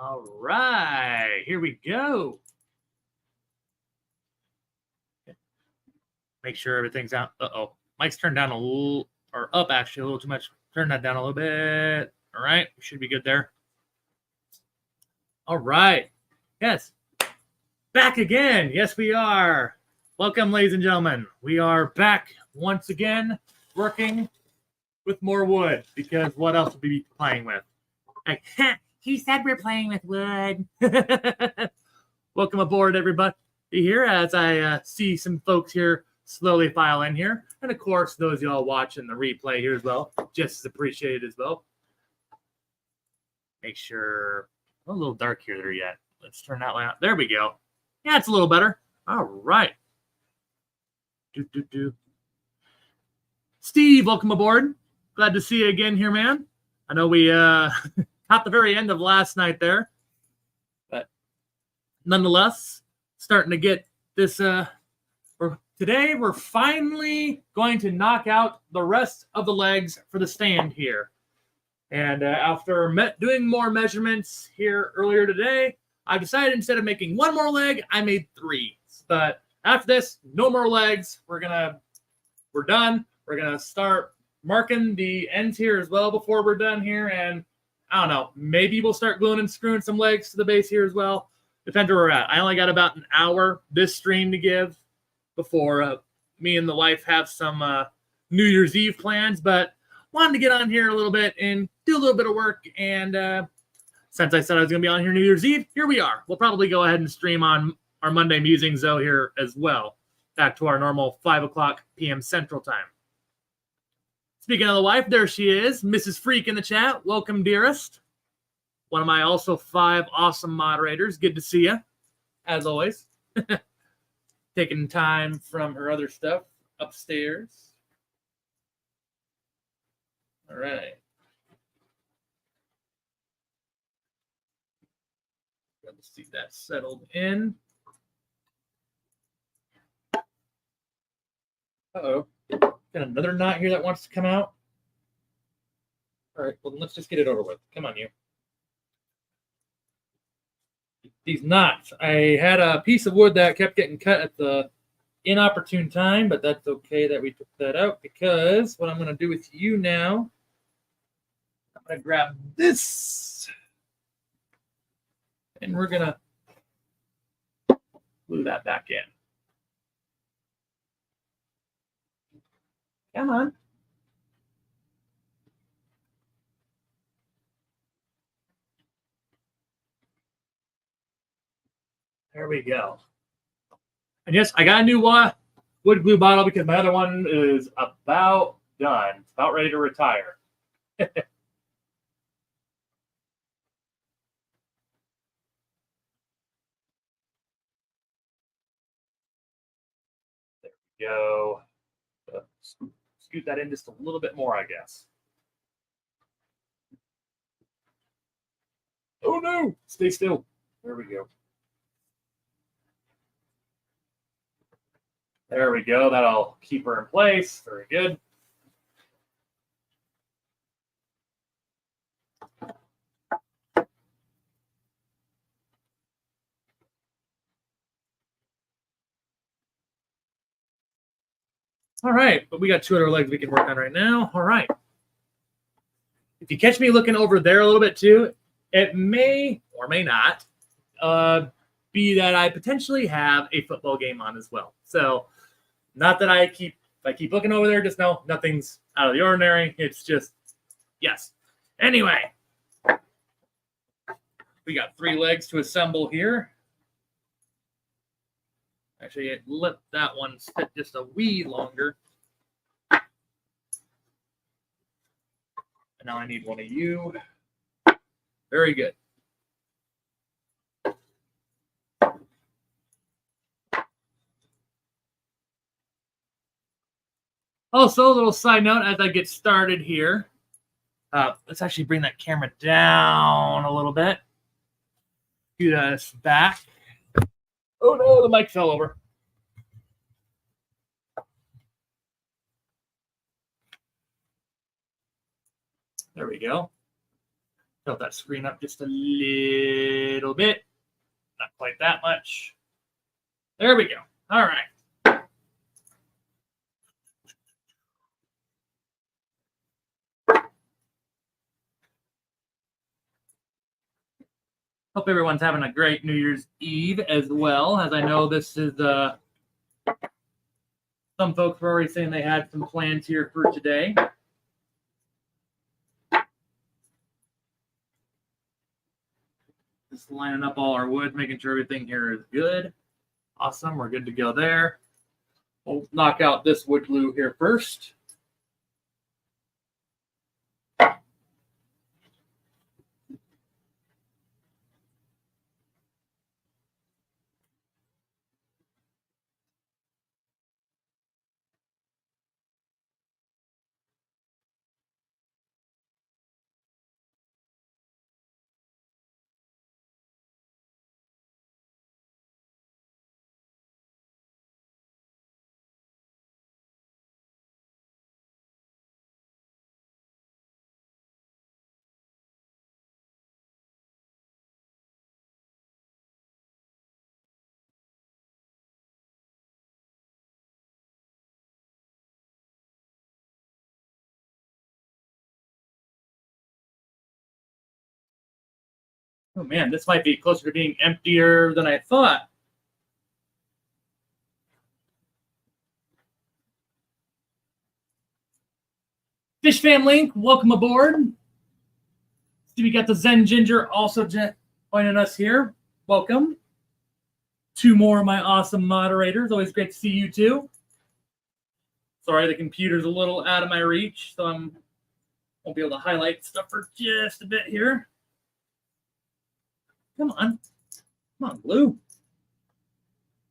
All right, here we go. Make sure everything's out. Uh-oh. Mike's turned down a little, or up actually a little too much. Turn that down a little bit. All right, we should be good there. All right. Yes. Back again. Yes, we are. Welcome, ladies and gentlemen. We are back once again working with more wood because what else would we be playing with? Like, he said we're playing with wood. Welcome aboard, everybody, here as I see some folks here slowly file in here. And, of course, those of y'all watching the replay here as well, just as appreciated as well. Make sure a little dark here there yet. Let's turn that light out. There we go. Yeah, it's a little better. All right. Steve, welcome aboard. Glad to see you again here, man. I know we caught the very end of last night there, but nonetheless, starting to get this. Today, we're finally going to knock out the rest of the legs for the stand here. And after doing more measurements here earlier today, I decided instead of making one more leg, I made 3. But after this, no more legs. We're done. We're gonna start marking the ends here as well before we're done here. And I don't know, maybe we'll start gluing and screwing some legs to the base here as well. Depends where we're at. I only got about an hour this stream to give before me and the wife have some New Year's Eve plans, but wanted to get on here a little bit and do a little bit of work. And since I said I was going to be on here New Year's Eve, here we are. We'll probably go ahead and stream on our Monday Musings, though, here as well. Back to our normal 5 o'clock p.m. Central Time. Speaking of the wife, there she is, Mrs. Freak in the chat. Welcome, dearest. One of my also 5 awesome moderators. Good to see you, as always. Taking time from her other stuff upstairs. All right. Got to see that settled in. Uh-oh. Got another knot here that wants to come out. All right, well, let's just get it over with. Come on, you. These knots. I had a piece of wood that kept getting cut at the inopportune time, but that's okay that we took that out because what I'm going to do with you now, I'm going to grab this and we're going to glue that back in. Come on. There we go. And yes, I got a new wood glue bottle because my other one is about done. It's about ready to retire. There we go. Scoot that in just a little bit more, I guess. Oh no! Stay still. There we go. There we go. That'll keep her in place. Very good. All right, but we got 2 other legs we can work on right now. All right. If you catch me looking over there a little bit too, it may or may not be that I potentially have a football game on as well. So not that if I keep looking over there, just know nothing's out of the ordinary. It's just, yes. Anyway, we got 3 legs to assemble here. Actually, let that one sit just a wee longer. And now I need one of you. Very good. Also, a little side note as I get started here. Let's actually bring that camera down a little bit. Do this back. Oh no, the mic fell over. There we go. Tilt that screen up just a little bit. Not quite that much. There we go. All right. Hope everyone's having a great New Year's Eve as well, as I know this is some folks were already saying they had some plans here for today. Just lining up all our wood, making sure everything here is good. Awesome, we're good to go there. We'll knock out this wood glue here first. Oh man, this might be closer to being emptier than I thought. Fish Fam Link, welcome aboard. See, we got the Zen Ginger also joining us here. Welcome. 2 more of my awesome moderators. Always great to see you too. Sorry, the computer's a little out of my reach, so I won't be able to highlight stuff for just a bit here. Come on. Come on, glue.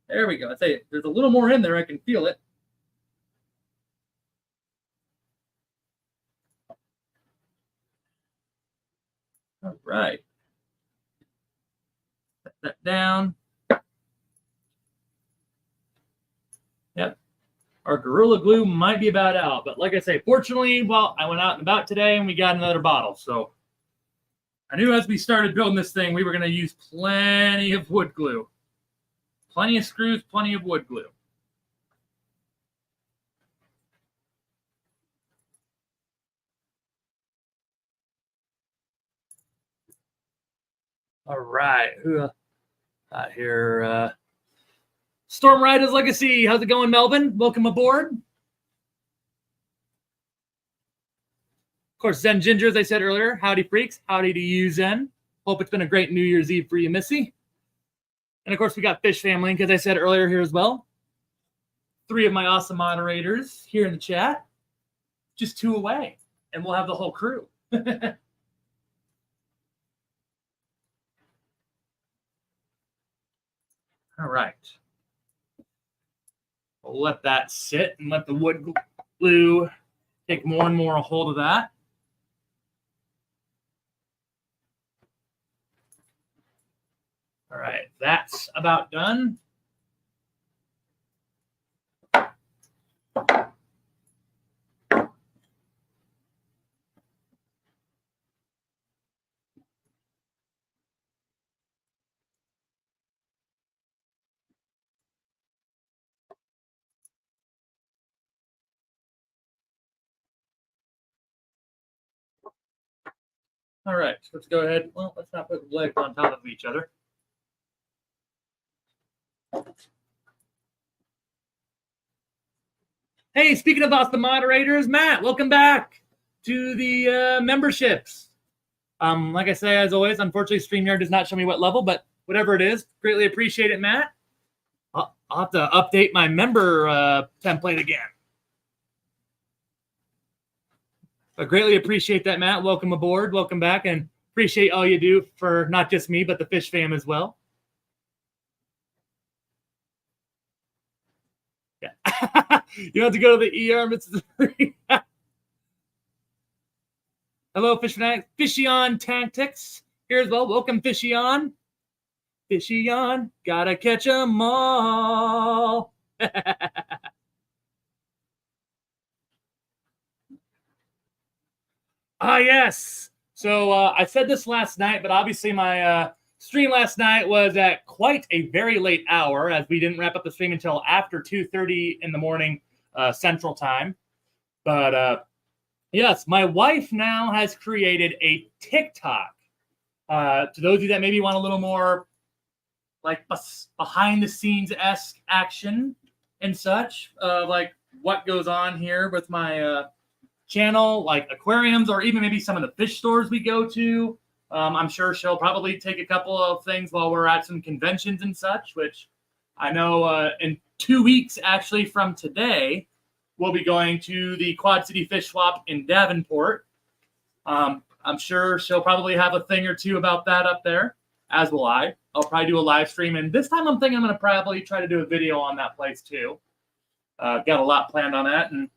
There we go. I say there's a little more in there. I can feel it. All right. Set that down. Yep. Our Gorilla Glue might be about out, but like I say, fortunately, well, I went out and about today and we got another bottle. So I knew as we started building this thing, we were going to use plenty of wood glue. Plenty of screws, plenty of wood glue. All right. Who got here? Storm Riders Legacy. How's it going, Melvin? Welcome aboard. Of course, Zen Ginger, as I said earlier. Howdy, freaks. Howdy to you, Zen. Hope it's been a great New Year's Eve for you, Missy. And of course, we got Fish Fam Link, as I said earlier, here as well. 3 of my awesome moderators here in the chat. Just 2 away, and we'll have the whole crew. All right. We'll let that sit and let the wood glue take more and more a hold of that. All right, that's about done. All right, let's go ahead. Well, let's not put the legs on top of each other. Hey, speaking of us, the moderators, Matt, welcome back to the memberships. Like I say, as always, unfortunately, StreamYard does not show me what level, but whatever it is, greatly appreciate it, Matt. I'll have to update my member template again. But greatly appreciate that, Matt. Welcome aboard. Welcome back. And appreciate all you do for not just me, but the Fish Fam as well. Yeah. You have to go to the ER, Mrs. Hello, Fishy on Tactics here as well. Welcome, Fishy on. Fishy on. Gotta catch 'em all. Ah, yes. So I said this last night, but obviously my stream last night was at quite a very late hour, as we didn't wrap up the stream until after 2:30 in the morning Central Time. But yes, my wife now has created a TikTok. To those of you that maybe want a little more like behind the scenes-esque action and such, like what goes on here with my channel, like aquariums or even maybe some of the fish stores we go to. I'm sure she'll probably take a couple of things while we're at some conventions and such, which I know in 2 weeks actually from today, we'll be going to the Quad City Fish Swap in Davenport. I'm sure she'll probably have a thing or two about that up there, as will I. I'll probably do a live stream, and this time I'm thinking I'm going to probably try to do a video on that place too. Got a lot planned on that, and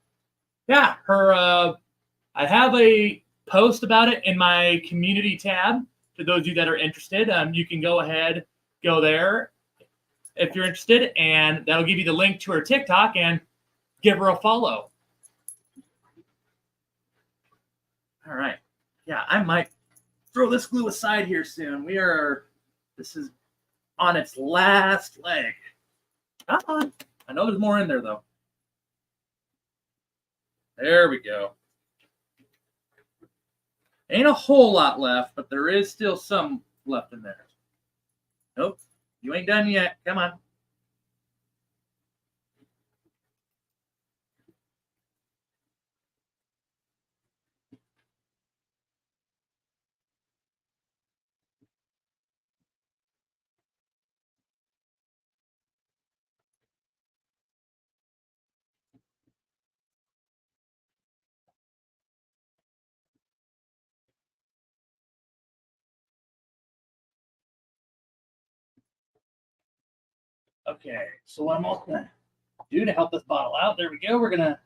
yeah, I have a post about it in my community tab. For those of you that are interested, you can go there if you're interested, and that'll give you the link to her TikTok and give her a follow. All right. Yeah, I might throw this glue aside here soon. This is on its last leg. Come on. I know there's more in there, though. There we go. Ain't a whole lot left, but there is still some left in there. Nope. You ain't done yet. Come on. Okay, so what I'm also going to do to help this bottle out, there we go. We're going to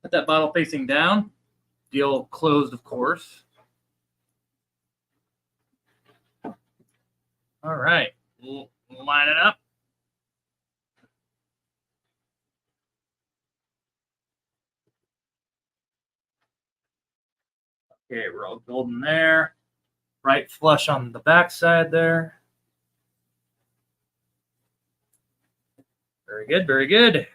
put that bottle facing down. Deal closed, of course. All right, we'll line it up. Okay, we're all golden there. Bright flush on the back side there. Very good, very good.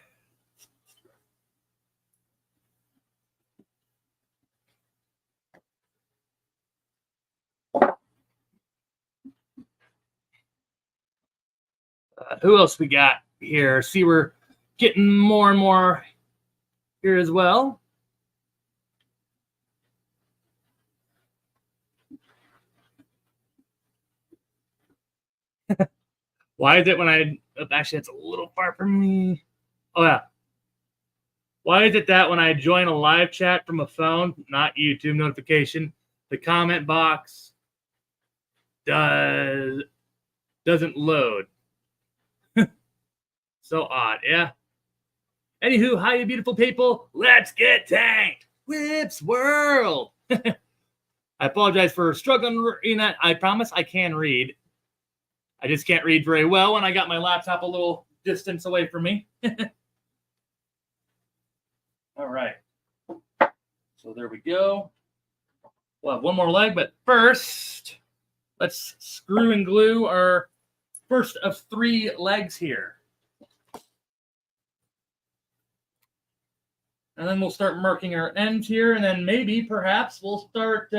Who else we got here? See, we're getting more and more here as well. Why is it when I actually it's a little far from me? Oh yeah. Why is it that when I join a live chat from a phone, not YouTube notification, the comment box doesn't load? So odd, yeah. Anywho, hi, you beautiful people. Let's get tanked. Whips World. I apologize for struggling reading that. I promise I can read. I just can't read very well when I got my laptop a little distance away from me. All right. So there we go. We'll have one more leg, but first, let's screw and glue our first of 3 legs here. And then we'll start marking our ends here, and then maybe, perhaps, we'll start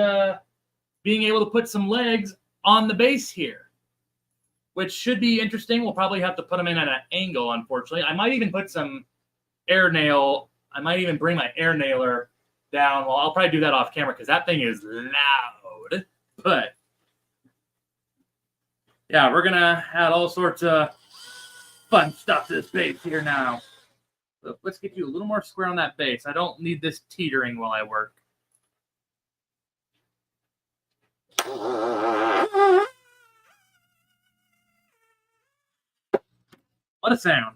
being able to put some legs on the base here, which should be interesting. We'll probably have to put them in at an angle, unfortunately. I might even put some air nail. I might even bring my air nailer down. Well, I'll probably do that off camera because that thing is loud. But, yeah, we're going to add all sorts of fun stuff to this base here now. So let's get you a little more square on that base. I don't need this teetering while I work. What a sound.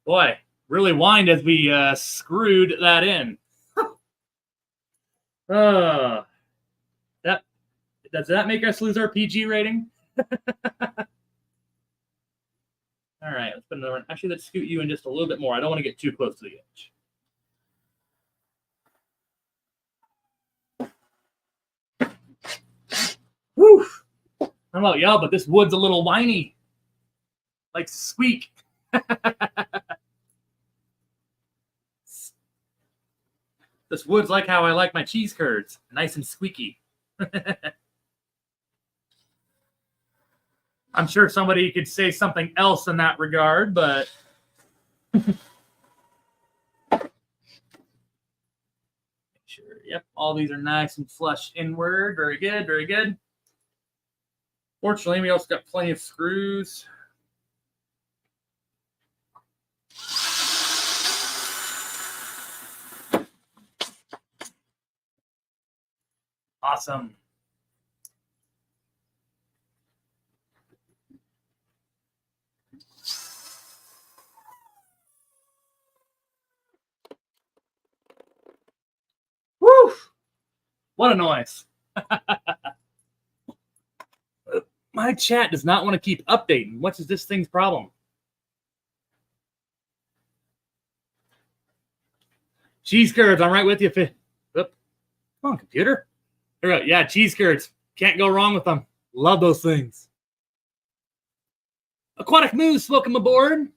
Boy, really whined as we screwed that in. Does that make us lose our PG rating? All right, let's put another one. Actually, let's scoot you in just a little bit more. I don't want to get too close to the edge. don't know about y'all, but this wood's a little whiny. Like squeak. This wood's like how I like my cheese curds. Nice and squeaky. I'm sure somebody could say something else in that regard, but sure. Yep, all these are nice and flush inward. Very good, very good. Fortunately, we also got plenty of screws. Awesome. Woo! What a noise. My chat does not want to keep updating. What is this thing's problem? Cheese curds, I'm right with you. Oop. Come on, computer. Here we go. Yeah, cheese curds. Can't go wrong with them. Love those things. Aquatic Moose, welcome aboard.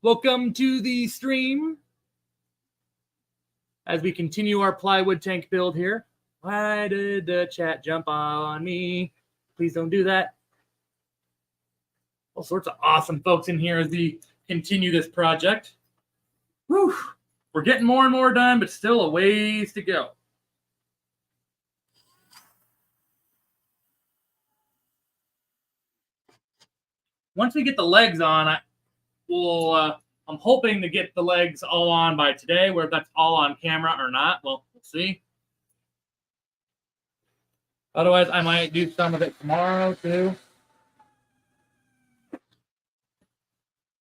Welcome to the stream. As we continue our plywood tank build here. Why did the chat jump on me? Please don't do that. All sorts of awesome folks in here as we continue this project. Whew. We're getting more and more done, but still a ways to go. Once we get the legs on, I'm hoping to get the legs all on by today. Whether that's all on camera or not, well, we'll see. Otherwise, I might do some of it tomorrow too.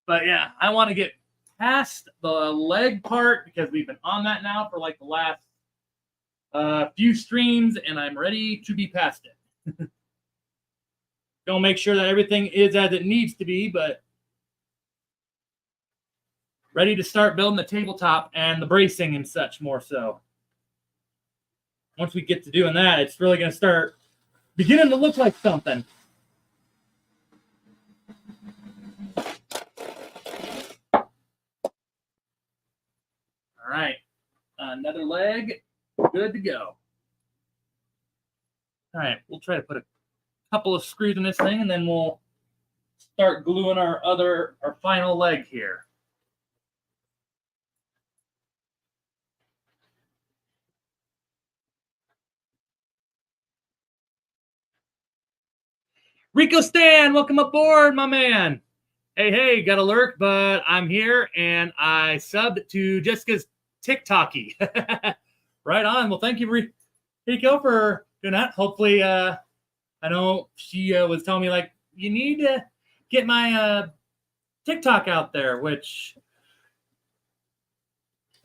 But yeah, I want to get past the leg part because we've been on that now for like the last few streams, and I'm ready to be past it. Don't make sure that everything is as it needs to be, but ready to start building the tabletop and the bracing and such more so. Once we get to doing that, it's really going to start beginning to look like something. All right, another leg, good to go. All right, we'll try to put a couple of screws in this thing, and then we'll start gluing our final leg here. Rico Stan, welcome aboard, my man. Hey, got a lurk, but I'm here, and I subbed to Jessica's TikToky. Right on. Well, thank you, Rico, for doing that. Hopefully, I know she was telling me, like, you need to get my TikTok out there, which,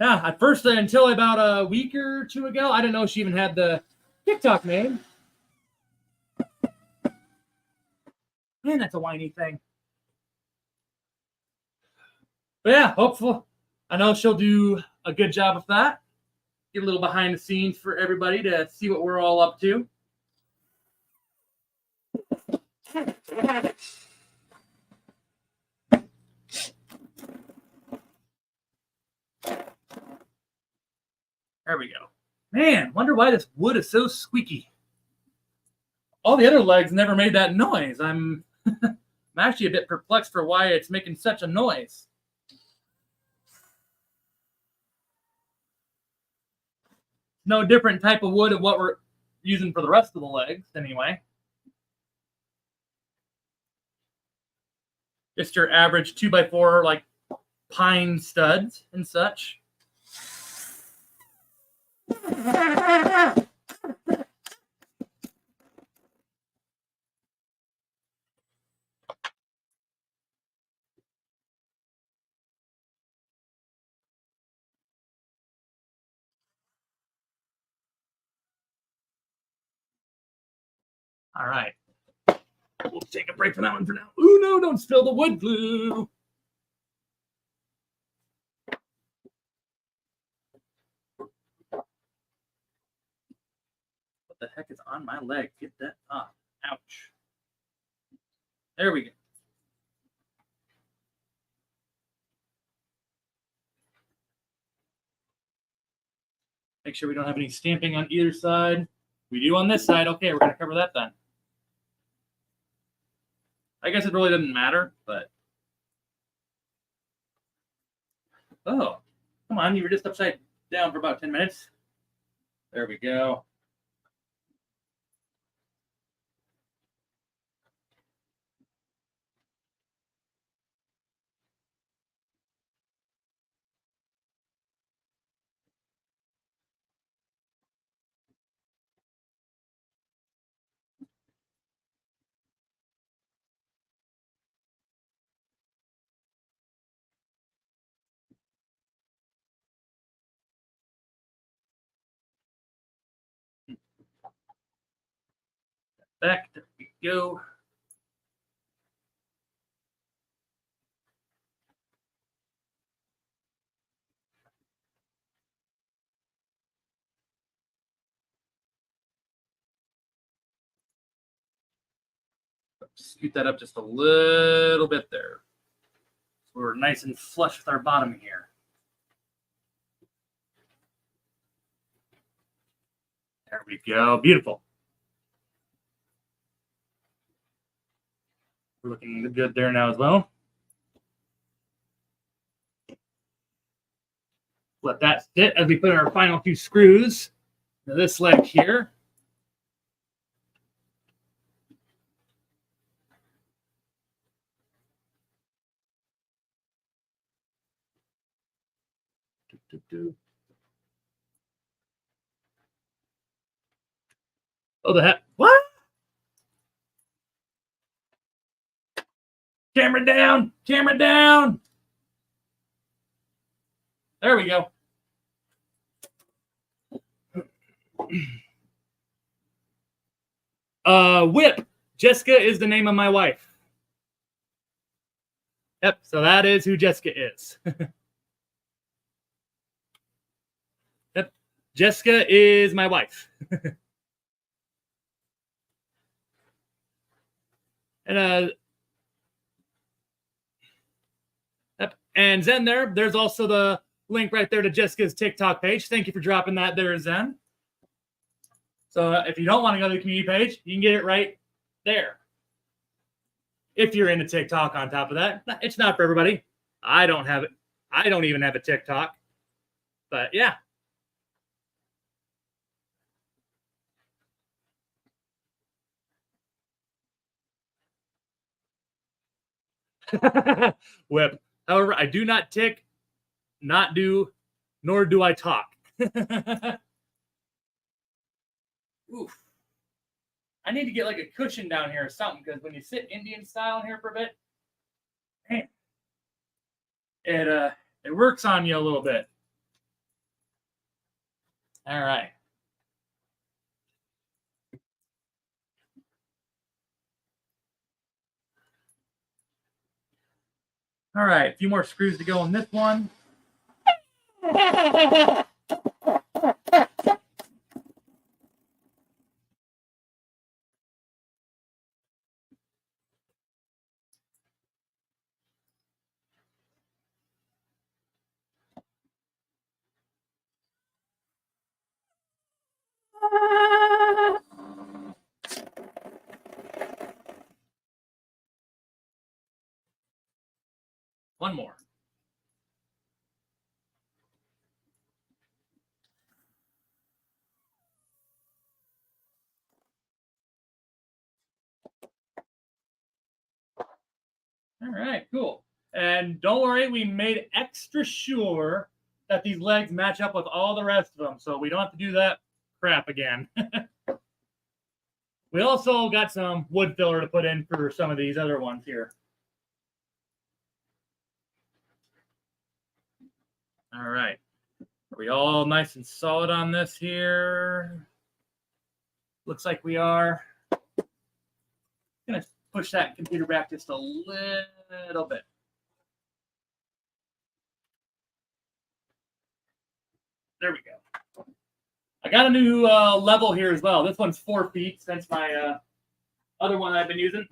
yeah, at first, until about a week or two ago, I didn't know she even had the TikTok name. Man, that's a whiny thing. But yeah, hopefully, I know she'll do a good job of that. Get a little behind the scenes for everybody to see what we're all up to. There we go. Man, wonder why this wood is so squeaky. All the other legs never made that noise. I'm actually a bit perplexed for why it's making such a noise. No different type of wood of what we're using for the rest of the legs, anyway. Just your average 2x4, like pine studs and such. All right. We'll take a break from that one for now. Ooh, no, don't spill the wood glue. What the heck is on my leg? Get that off. Ouch. There we go. Make sure we don't have any stamping on either side. We do on this side. Okay, we're going to cover that then. I guess it really doesn't matter, but... Oh, come on. You were just upside down for about 10 minutes. There we go. Back. There we go. Scoot that up just a little bit there. So we're nice and flush with our bottom here. There we go. Beautiful. We're looking good there now as well. Let that sit as we put our final few screws to this leg here. Oh, the heck. What? Camera down. Camera down. There we go. Whip. Jessica is the name of my wife. Yep, so that is who Jessica is. Yep, Jessica is my wife. And yep, and Zen there's also the link right there to Jessica's TikTok page. Thank you for dropping that there, Zen. So if you don't want to go to the community page, you can get it right there. If you're into TikTok on top of that. It's not for everybody. I don't have it. I don't even have a TikTok. But yeah. Whip. However, I do not tick, not do, nor do I talk. Oof. I need to get like a cushion down here or something, because when you sit Indian style in here for a bit, man, it works on you a little bit. All right. All right, a few more screws to go on this one. One more. All right, cool. And don't worry, we made extra sure that these legs match up with all the rest of them, so we don't have to do that crap again. We also got some wood filler to put in for some of these other ones here. All right. Are we all nice and solid on this here? Looks like we are. Going to push that computer back just a little bit. There we go. I got a new level here as well. This one's 4 feet since my other one I've been using.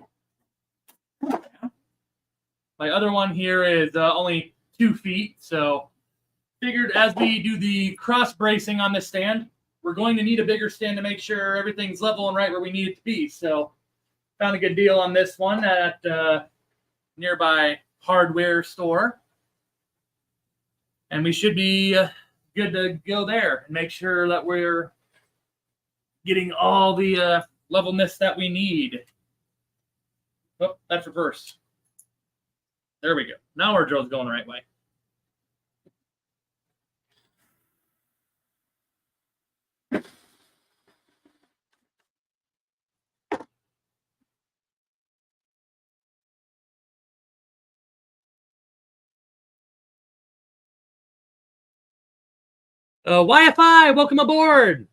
My other one here is only 2 feet. So figured as we do the cross bracing on this stand, we're going to need a bigger stand to make sure everything's level and right where we need it to be. So found a good deal on this one at nearby hardware store. And we should be good to go there and make sure that we're getting all the levelness that we need. Oh, that's reversed. There we go. Now our drill's going the right way. YFI, welcome aboard.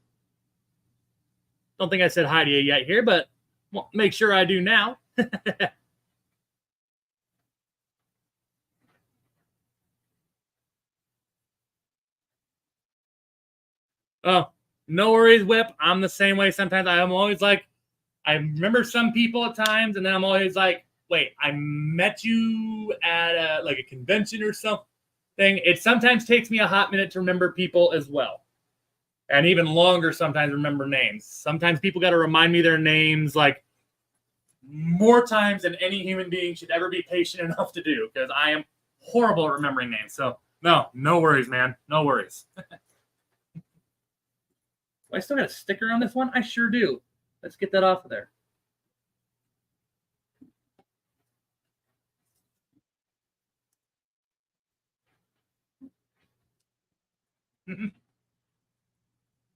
Don't think I said hi to you yet here, but well, make sure I do now. Oh, no worries, Whip. I'm the same way sometimes. I'm always like, I remember some people at times, and then I'm always like, wait, I met you at a convention or something. It sometimes takes me a hot minute to remember people as well. And even longer sometimes remember names. Sometimes people got to remind me their names like more times than any human being should ever be patient enough to do, because I am horrible at remembering names. So no worries, man. No worries. Do I still got a sticker on this one? I sure do. Let's get that off of there.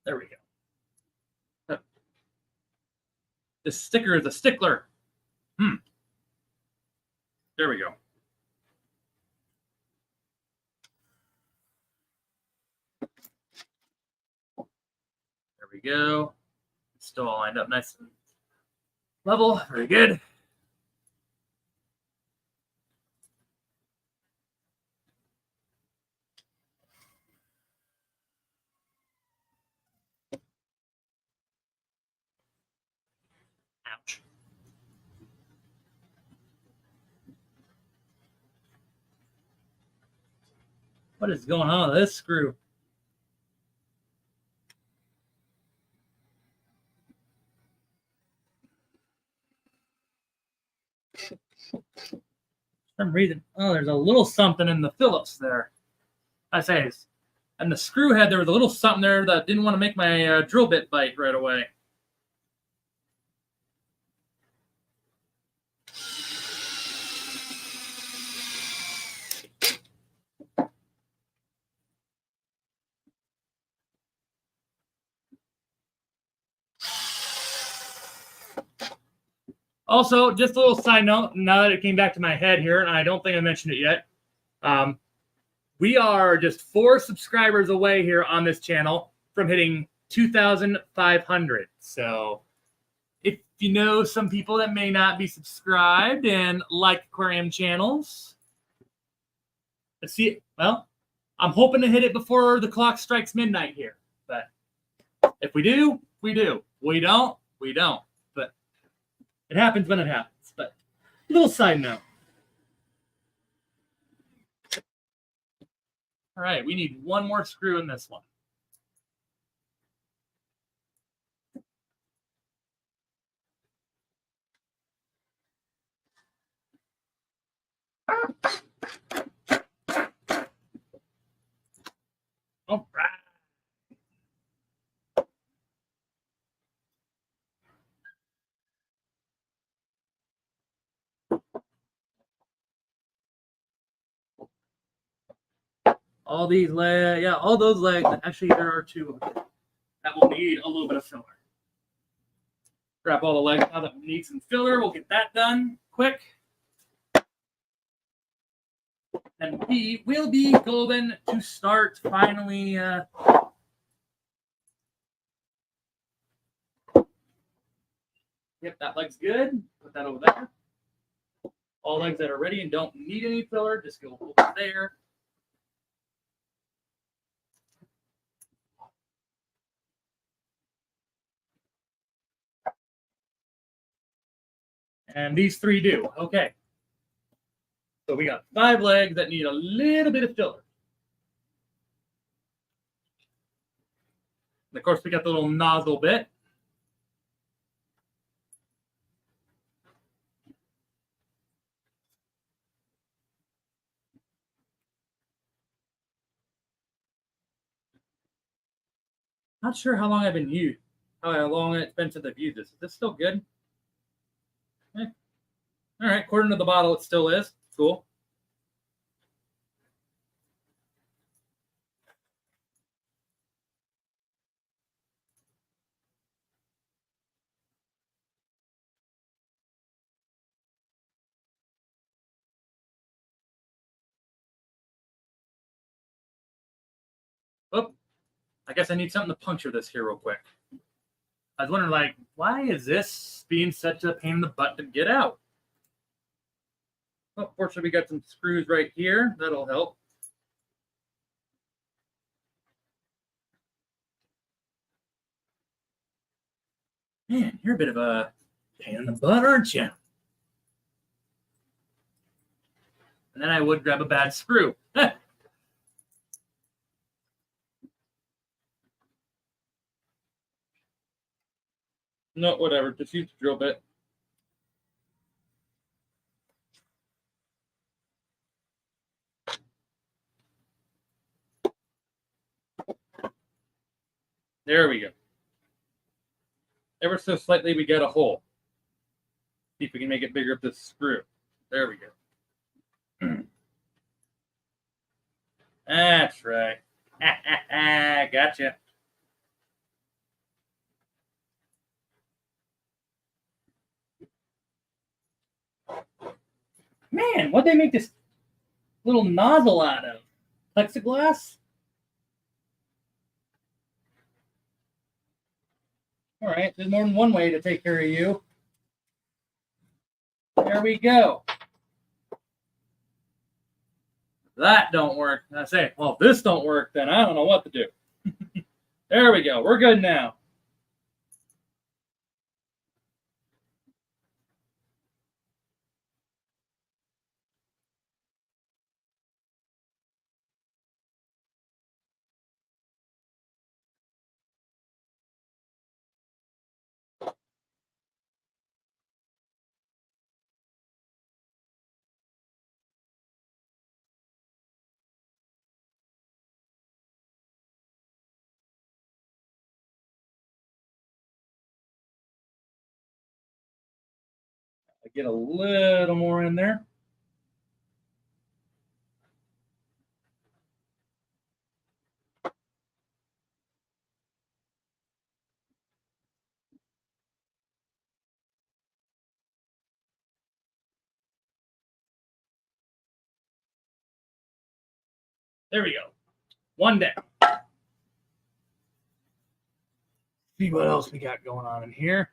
There we go. This sticker is a stickler. There we go. There we go. Still all lined up nice and level. Very good. Ouch. What is going on with this screw? For some reason, there's a little something in the Phillips there. I say, and the screw head, there was a little something there that didn't want to make my drill bit bite right away. Also, just a little side note, now that it came back to my head here, and I don't think I mentioned it yet, we are just 4 subscribers away here on this channel from hitting 2,500. So if you know some people that may not be subscribed and like aquarium channels, let's see. Well, I'm hoping to hit it before the clock strikes midnight here. But if we do, we do. We don't, we don't. But it happens when it happens. But a little side note. All right, we need one more screw in this one. All right. All these legs, yeah, all those legs. Actually, there are 2 that will need a little bit of filler. Grab all the legs now that need some filler. We'll get that done quick. And we will be golden to start finally. Yep, that leg's good. Put that over there. All legs that are ready and don't need any filler, just go over there. And these 3 do. Okay. So we got 5 legs that need a little bit of filler. And of course, we got the little nozzle bit. Not sure how long I've been used. How long it's been since I've used this. Is this still good? Eh. All right, according to the bottle, it still is. Cool. Oh, I guess I need something to puncture this here real quick. I was wondering, like, why is this being such a pain in the butt to get out? Oh, fortunately, we got some screws right here. That'll help. Man, you're a bit of a pain in the butt, aren't you? And then I would grab a bad screw. No, whatever. Just use the drill bit. There we go. Ever so slightly, we get a hole. See if we can make it bigger with this screw. There we go. That's right. Gotcha. Man, what'd they make this little nozzle out of? Plexiglass? All right, there's more than one way to take care of you. There we go. That don't work. I say, well, if this don't work, then I don't know what to do. There we go. We're good now. I get a little more in there. There we go. One down. See what else we got going on in here.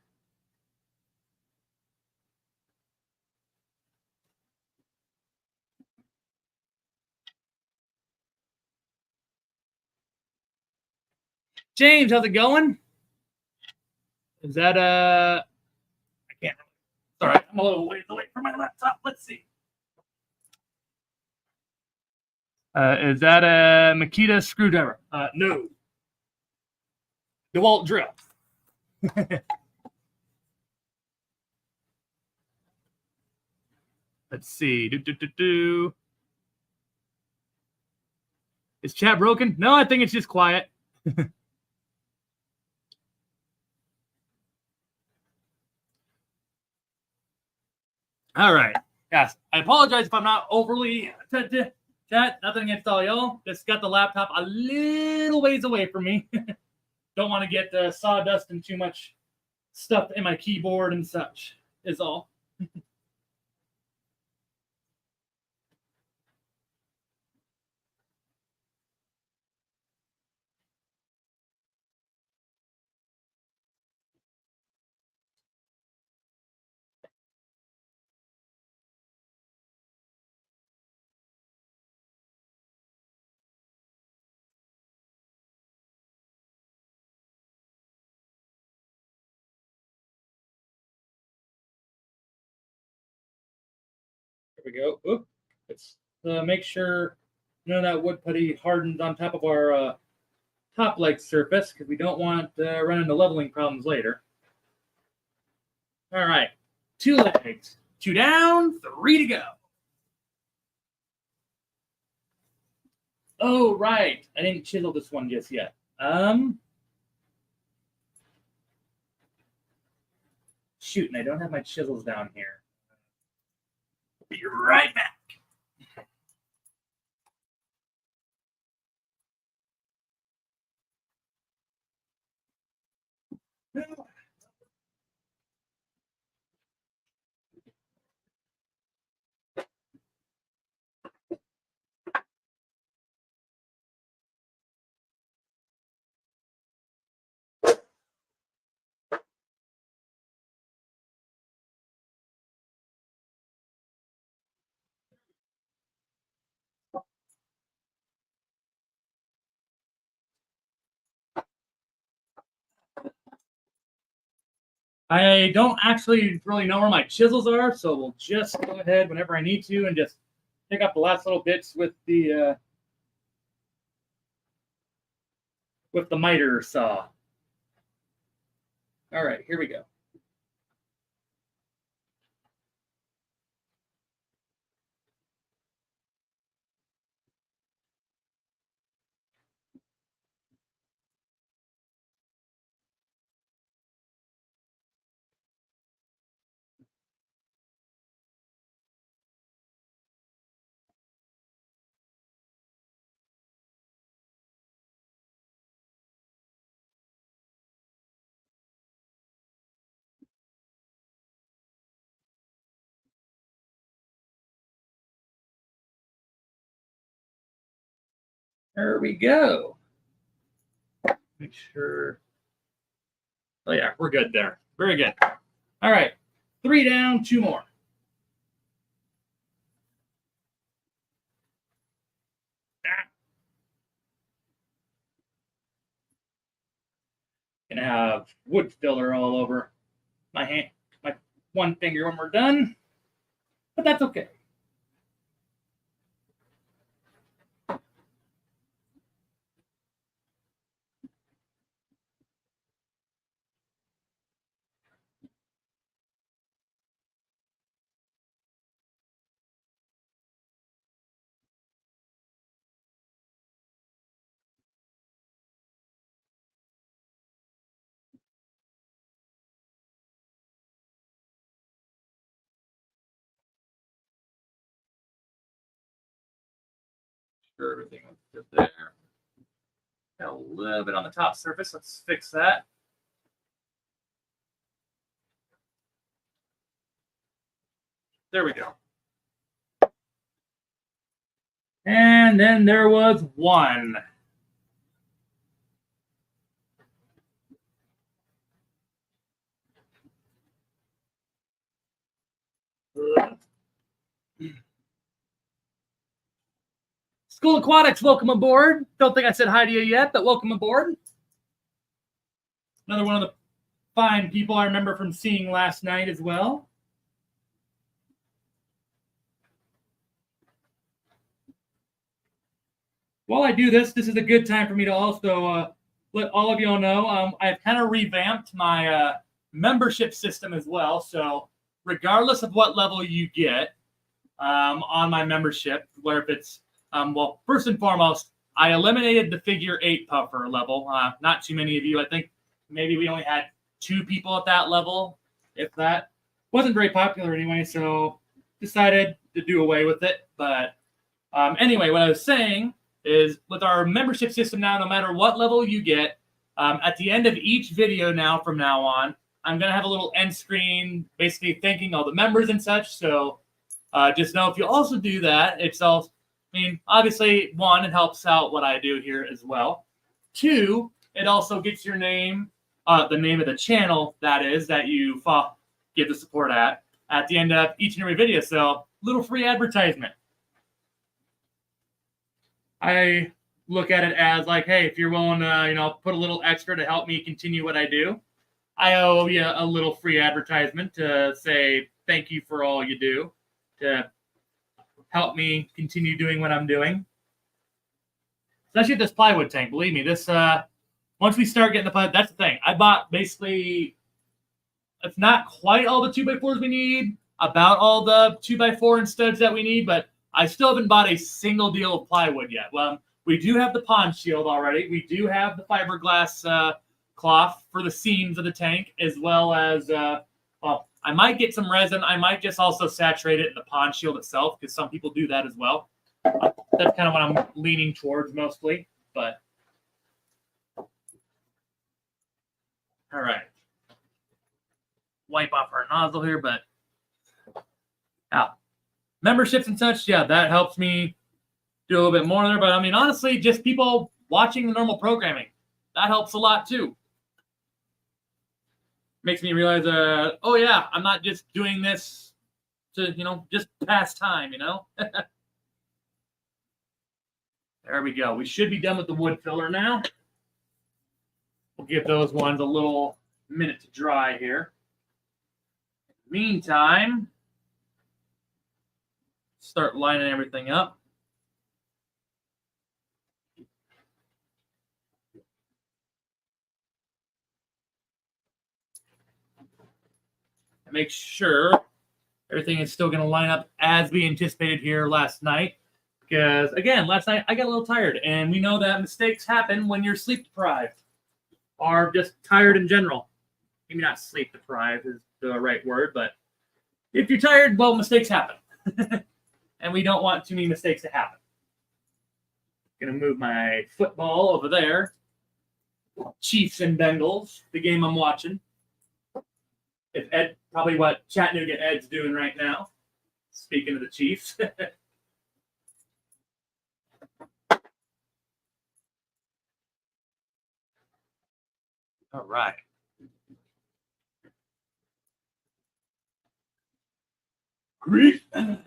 James, how's it going? Is that I can't. Sorry, I'm a little ways away from my laptop. Let's see. Is that a Makita screwdriver? No. DeWalt drill. Let's see. Is chat broken? No, I think it's just quiet. All right. Yes. I apologize if I'm not overly chat. Nothing against all y'all. Just got the laptop a little ways away from me. Don't want to get sawdust and too much stuff in my keyboard and such, is all. Here we go. Oop. It's make sure none of that wood putty hardens on top of our top leg surface because we don't want to run into leveling problems later. All right, 2 legs, 2 down, 3 to go. Oh, right. I didn't chisel this one just yet. Shoot, and I don't have my chisels down here. Be right back. I don't actually really know where my chisels are, so we'll just go ahead whenever I need to and just pick up the last little bits with the miter saw. All right, here we go. There we go. Make sure. Oh, yeah, we're good there. Very good. All right, 3 down, 2 more. Gonna have wood filler all over my hand, my one finger when we're done, but that's okay. Sure, everything looks good there. Got a little bit on the top surface. Let's fix that. There we go. And then there was 1. School Aquatics, welcome aboard. Don't think I said hi to you yet, but welcome aboard. Another one of the fine people I remember from seeing last night as well. While I do this, this is a good time for me to also let all of y'all know I've kind of revamped my membership system as well. So regardless of what level you get on my membership, where if it's, well, first and foremost, I eliminated the figure 8 puffer level. Not too many of you. I think maybe we only had 2 people at that level, if that. Wasn't very popular anyway, so decided to do away with it. But anyway, what I was saying is with our membership system now, no matter what level you get, at the end of each video now from now on, I'm going to have a little end screen basically thanking all the members and such. So just know if you also do that, it's all, I mean, obviously, 1, it helps out what I do here as well. 2, it also gets your name, the name of the channel, that is, that you give the support at the end of each and every video. So little free advertisement. I look at it as like, hey, if you're willing to, put a little extra to help me continue what I do, I owe you a little free advertisement to say thank you for all you do to help me continue doing what I'm doing. Especially this plywood tank. Believe me, this once we start getting the plywood, that's the thing. I bought basically, it's not quite all the 2x4s we need, about all the 2x4 and studs that we need, but I still haven't bought a single deal of plywood yet. Well, we do have the pond shield already. We do have the fiberglass cloth for the seams of the tank, as well as, well, I might get some resin. I might just also saturate it in the pond shield itself, because some people do that as well. That's kind of what I'm leaning towards mostly, but all right. Wipe off our nozzle here, but yeah, memberships and such, yeah, that helps me do a little bit more there. But I mean, honestly, just people watching the normal programming, that helps a lot too. Makes me realize, oh yeah, I'm not just doing this to, just pass time, There we go. We should be done with the wood filler now. We'll give those ones a little minute to dry here. Meantime, start lining everything up. And make sure everything is still going to line up as we anticipated here last night. Because, again, last night I got a little tired. And we know that mistakes happen when you're sleep deprived. Or just tired in general. Maybe not sleep deprived is the right word, but if you're tired, well, mistakes happen. And we don't want too many mistakes to happen. Gonna move my football over there. Chiefs and Bengals, the game I'm watching. If Ed, probably what Chattanooga Ed's doing right now. Speaking of the Chiefs. All right. Great. Turn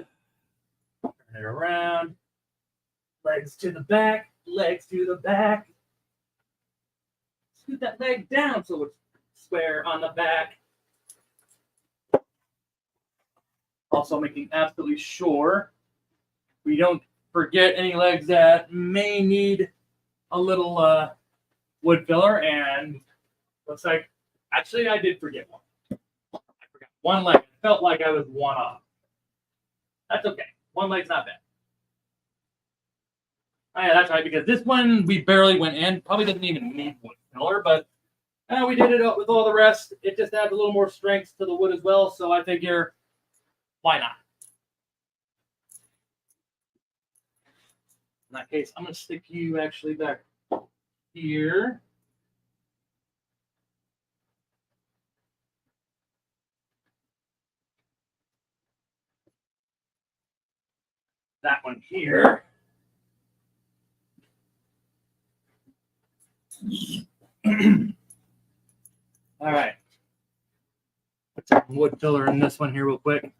it around. Legs to the back. Legs to the back. Scoot that leg down so it's square on the back. Also making absolutely sure we don't forget any legs that may need a little wood filler. And looks like, actually, I did forget one. I forgot one leg. It felt like I was one off. That's okay. One leg's not bad. Oh, yeah, that's right, because this one we barely went in. Probably didn't even need wood filler, but we did it with all the rest. It just adds a little more strength to the wood as well, so I figure, why not? In that case, I'm going to stick you actually back here. That one here. All right. Put some wood filler in this one here real quick.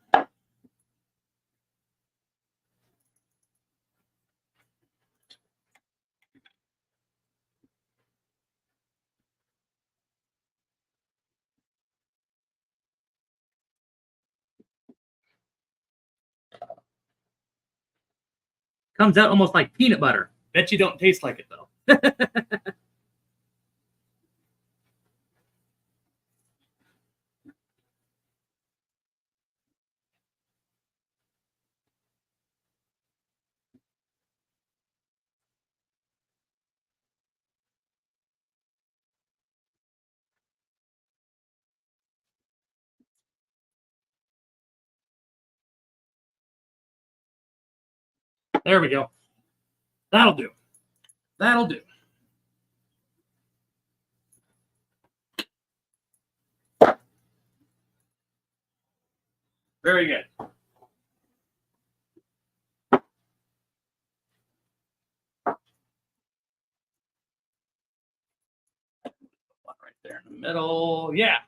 Comes out almost like peanut butter. Bet you don't taste like it, though. There we go. That'll do. That'll do. Very good. Right there in the middle. Yeah.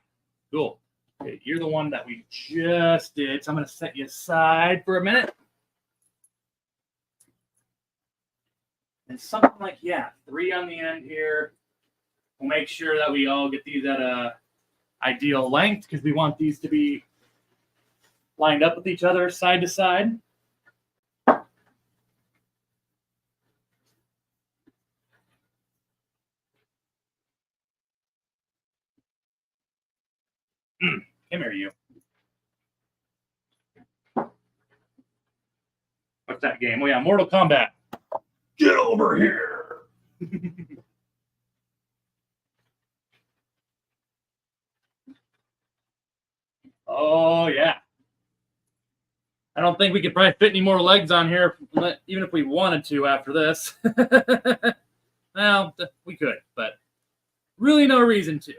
Cool. Okay, you're the one that we just did. So I'm going to set you aside for a minute. And something like, 3 on the end here. We'll make sure that we all get these at a ideal length because we want these to be lined up with each other side to side. Come here, you. What's that game? Oh, yeah, Mortal Kombat. Get over here. Oh, yeah. I don't think we could probably fit any more legs on here, even if we wanted to after this. Well, we could, but really no reason to.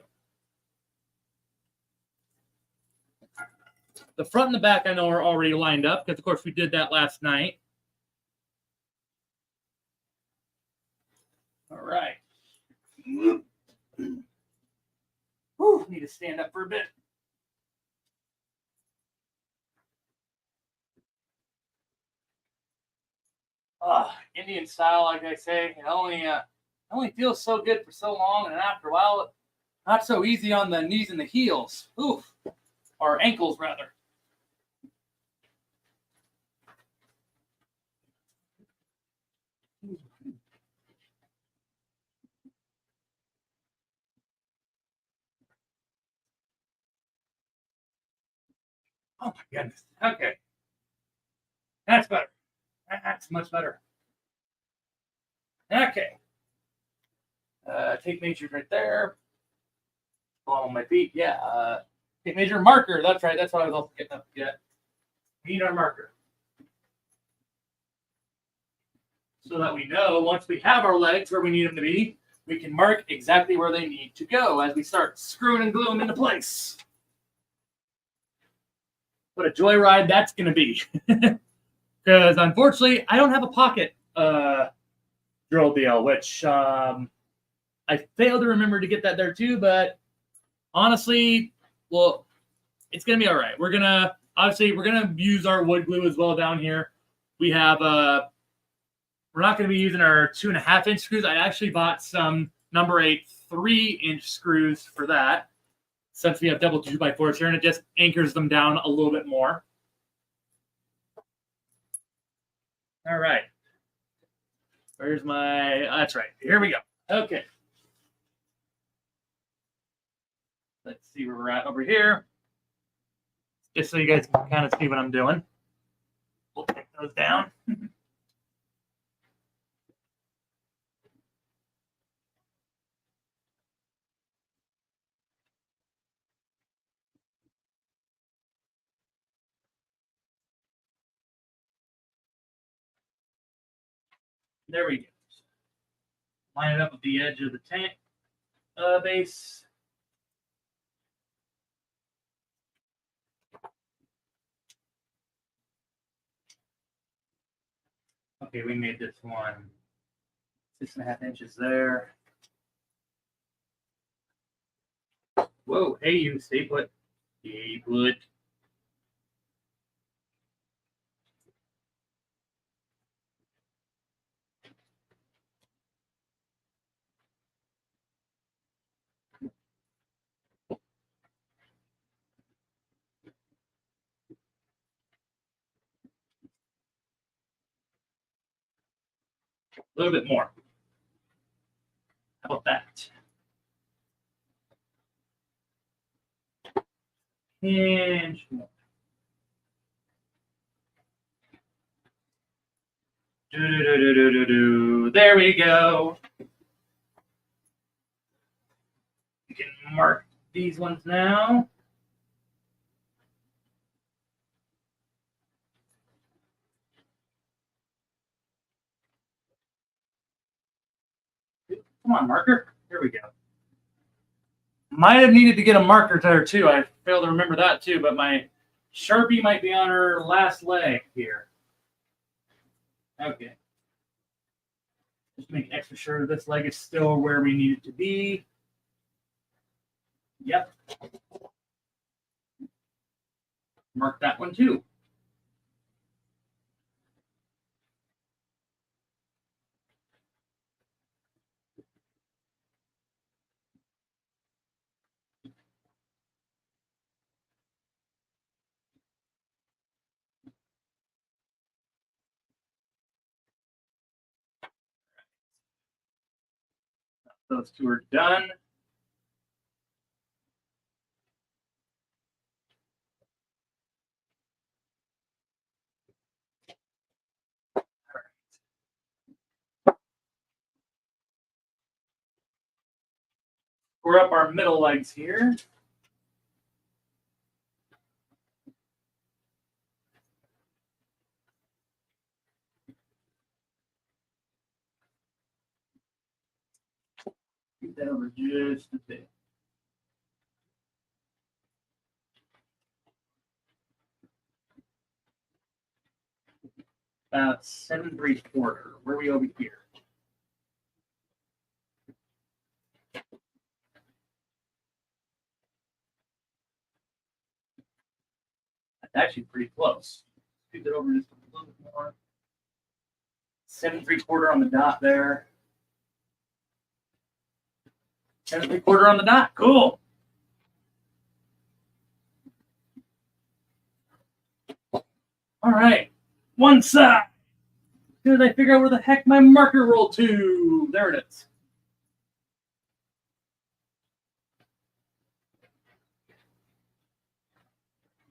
The front and the back I know are already lined up because, of course, we did that last night. All right. Whew, need to stand up for a bit. Indian style, like I say, it only feels so good for so long, and after a while, not so easy on the knees and the heels. Oof, or ankles rather. Oh my goodness. Okay, that's better. That's much better. Okay. Tape measure right there. On my feet. Yeah. Tape measure marker. That's right. That's what I was also getting up to get. We need our marker. So that we know once we have our legs where we need them to be, we can mark exactly where they need to go as we start screwing and gluing them into place. What a joyride that's going to be. Because unfortunately, I don't have a pocket drill deal, which I failed to remember to get that there too. But honestly, well, it's going to be all right. We're going to use our wood glue as well down here. We have we're not going to be using our 2.5-inch screws. I actually bought some number 8 3-inch screws for that, since we have double 2x4s here, and it just anchors them down a little bit more. All right. Where's my... that's right. Here we go. Okay. Let's see where we're at over here. Just so you guys can kind of see what I'm doing. We'll take those down. There we go. Line it up with the edge of the tank base. Okay, we made this one 6.5 inches there. Whoa, hey you, stay put. Stay put. A little bit more. How about that? And there we go. You can mark these ones now. Come on, marker. Here we go. Might have needed to get a marker there too. I failed to remember that too, but my Sharpie might be on her last leg here. Okay. Just make extra sure this leg is still where we need it to be. Yep. Mark that one too. Those two are done. We're up our middle legs here. Get that over just a bit. About 7 3/4. Where are we over here? That's actually pretty close. Scoot that over just a little bit more. 7 3/4 on the dot there. 7 3/4 on the dot. Cool. All right. One side. As soon as I figure out where the heck my marker rolled to. There it is.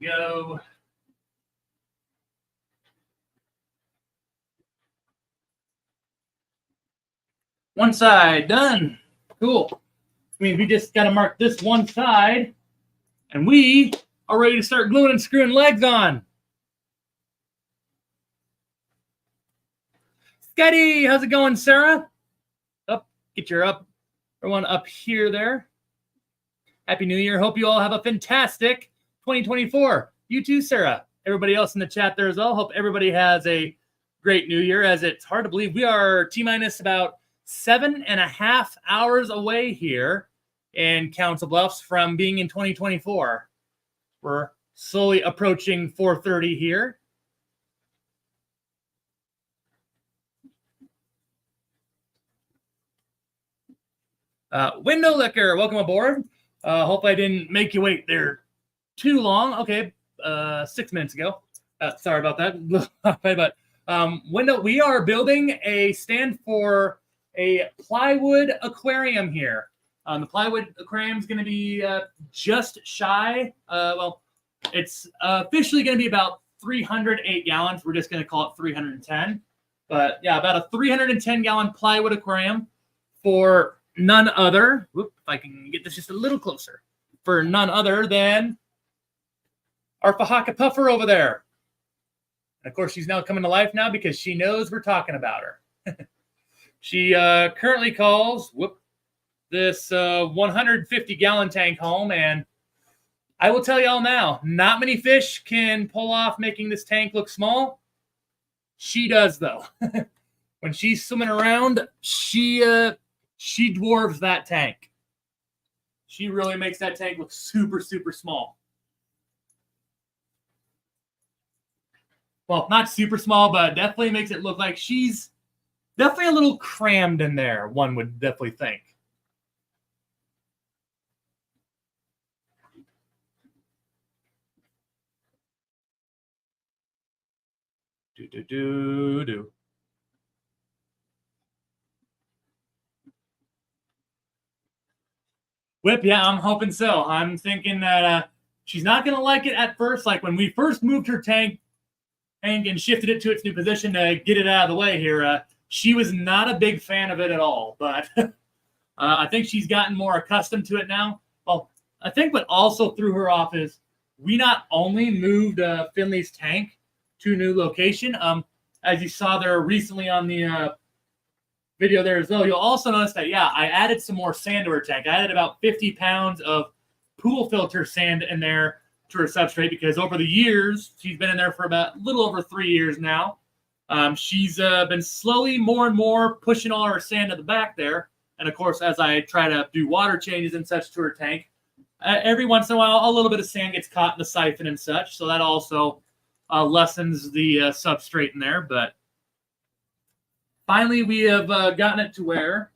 Go. One side done. Cool. I mean, we just got to mark this one side, and we are ready to start gluing and screwing legs on. Scotty, how's it going, Sarah? Up, get your up. Everyone up here there. Happy New Year. Hope you all have a fantastic 2024. You too, Sarah. Everybody else in the chat there as well. Hope everybody has a great New Year, as it's hard to believe we are T-minus about 7.5 hours away here in Council Bluffs from being in 2024. We're slowly approaching 4:30 here. Window Liquor, welcome aboard. Hope I didn't make you wait there too long. Okay, 6 minutes ago. Sorry about that. But Window, we are building a stand for a plywood aquarium here. The plywood aquarium is going to be just shy. Well, it's officially going to be about 308 gallons. We're just going to call it 310. But yeah, about a 310-gallon plywood aquarium for none other. Whoop, if I can get this just a little closer. For none other than our Fahaka Puffer over there. And of course, she's now coming to life now because she knows we're talking about her. She currently calls this 150-gallon tank home, and I will tell y'all now, not many fish can pull off making this tank look small. She does, though. When she's swimming around, she dwarfs that tank. She really makes that tank look super, super small. Well, not super small, but definitely makes it look like she's definitely a little crammed in there, one would definitely think. Do. Whip, yeah, I'm hoping so. I'm thinking that she's not going to like it at first. Like when we first moved her tank and shifted it to its new position to get it out of the way here, she was not a big fan of it at all. But I think she's gotten more accustomed to it now. Well, I think what also threw her off is we not only moved Finley's tank to a new location, as you saw there recently on the video there as well, you'll also notice that, yeah, I added some more sand to her tank. I added about 50 pounds of pool filter sand in there to her substrate because over the years, she's been in there for about a little over 3 years now. She's been slowly more and more pushing all her sand to the back there. And of course, as I try to do water changes and such to her tank, every once in a while, a little bit of sand gets caught in the siphon and such. So that also lessens the substrate in there. But finally, we have gotten it to where,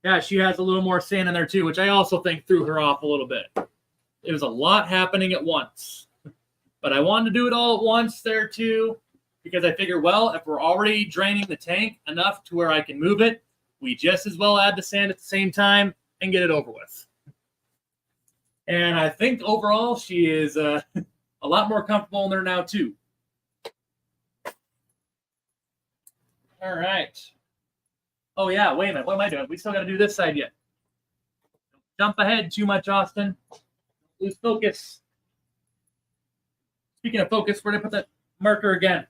yeah, she has a little more sand in there too, which I also think threw her off a little bit. It was a lot happening at once. But I wanted to do it all at once there too, because I figured, well, if we're already draining the tank enough to where I can move it, we just as well add the sand at the same time and get it over with. And I think overall she is a lot more comfortable in there now too. All right. Oh, yeah. Wait a minute. What am I doing? We still got to do this side yet. Jump ahead too much, Austin. Lose focus. Speaking of focus, we're going to put that marker again.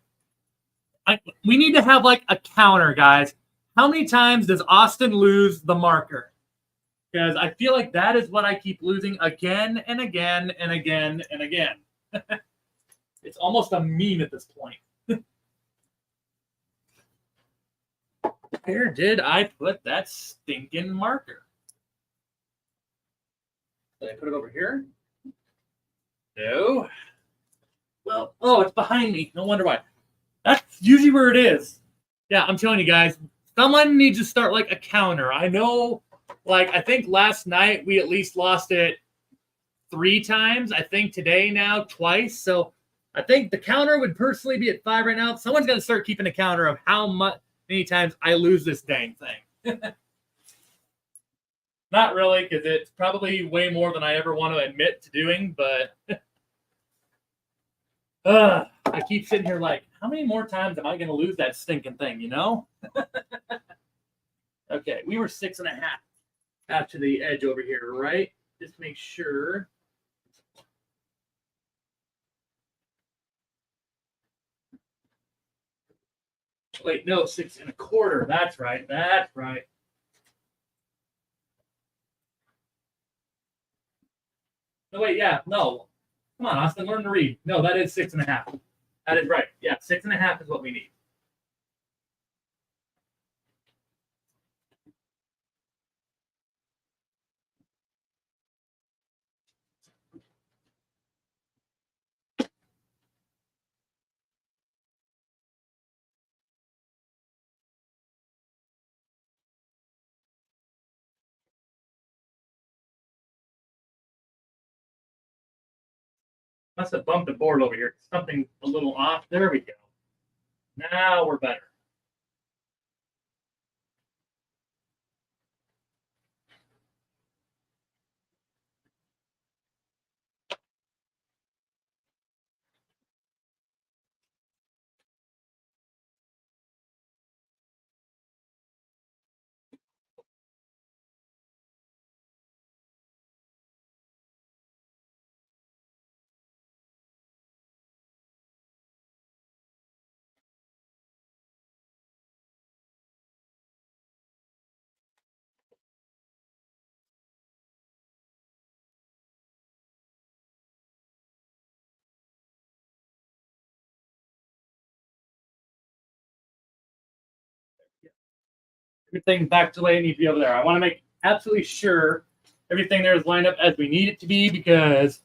We need to have like a counter, guys. How many times does Austin lose the marker? Because I feel like that is what I keep losing again and again and again and again. It's almost a meme at this point. Where did I put that stinking marker? Did I put it over here? No. Well, oh, it's behind me. No wonder why. That's usually where it is. Yeah, I'm telling you guys, someone needs to start like a counter. I know, like, I think last night we at least lost it 3 times. I think today now twice. So I think the counter would personally be at 5 right now. Someone's got to start keeping a counter of how many times I lose this dang thing. Not really, because it's probably way more than I ever want to admit to doing, but I keep sitting here like, how many more times am I going to lose that stinking thing, you know? Okay, we were 6.5 out to the edge over here, right? Just make sure. Wait, no, 6.25. That's right. That's right. No, wait, yeah, no. Come on, Austin, learn to read. No, that is 6.5. That is right. Yeah, 6.5 is what we need. Must have bumped the board over here. Something a little off. There we go. Now we're better. Everything back to the way it needs to be over there. I want to make absolutely sure everything there is lined up as we need it to be, because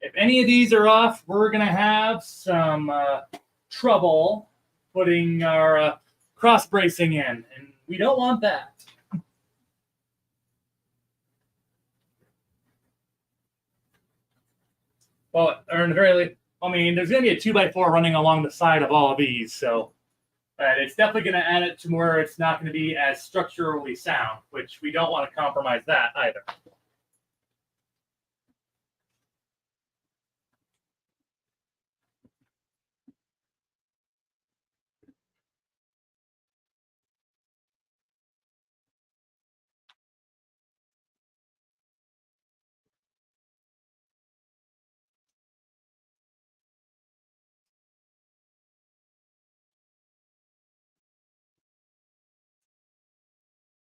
if any of these are off, we're going to have some trouble putting our cross bracing in, and we don't want that. Well, or in the very least, I mean, there's going to be a 2x4 running along the side of all of these, so it's definitely going to add it to where it's not going to be as structurally sound, which we don't want to compromise that either.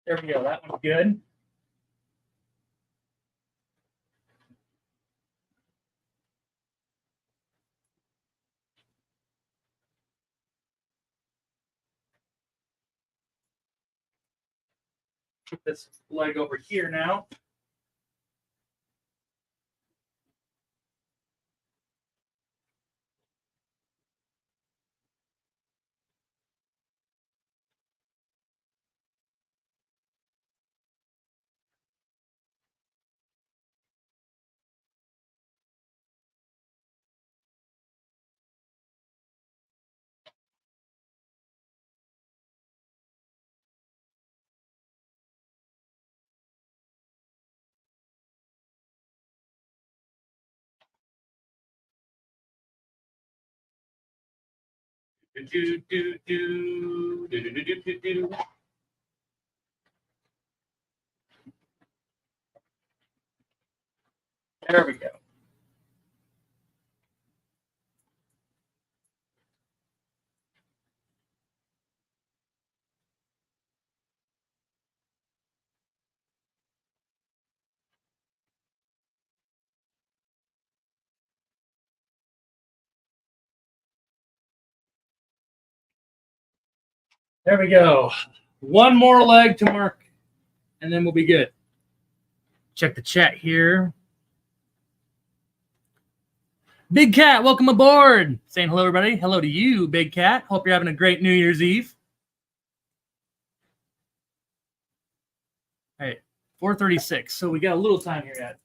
There we go. That one's good. Put this leg over here now. Do, do, do, do, do, do, do, do, do. There we go. There we go. One more leg to mark, and then we'll be good. Check the chat here. Big Cat, welcome aboard. Saying hello, everybody. Hello to you, Big Cat. Hope you're having a great New Year's Eve. All right, 4:36. So we got a little time here yet.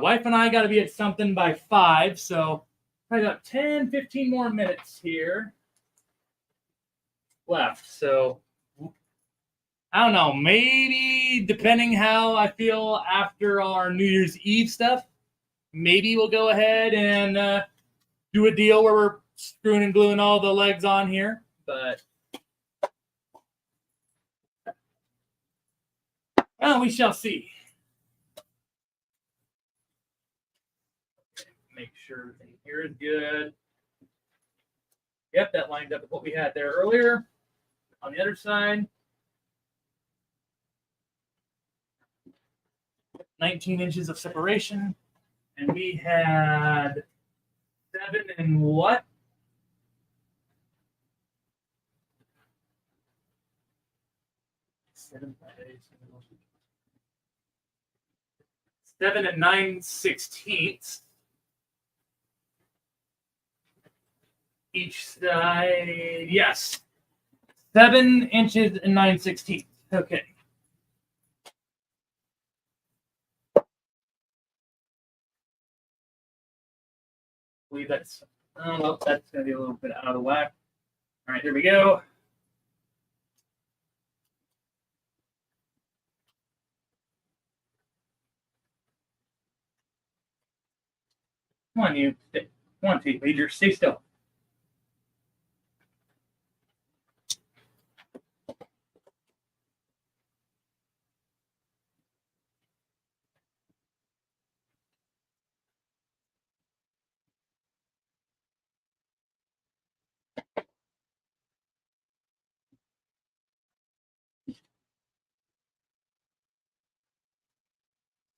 Wife and I got to be at something by 5, so probably about 10, 15 more minutes here left. So I don't know, maybe depending how I feel after our New Year's Eve stuff, maybe we'll go ahead and do a deal where we're screwing and gluing all the legs on here. But we shall see. Make sure everything here is good. Yep, that lined up with what we had there earlier. On the other side, 19 inches of separation. And we had 7 and what? Seven and 9/16 each side. Yes, 7 inches and 9/16. Okay. I believe that's. Oh no, that's gonna be a little bit out of the whack. All right, here we go. Come on, you. Come on, Major. Stay still.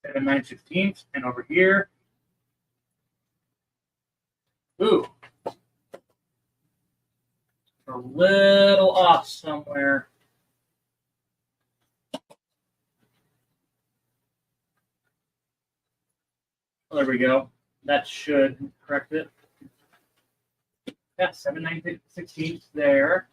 Seven 9/16, and over here. Ooh. A little off somewhere. Well, there we go. That should correct it. Yeah, 7 9/16 there.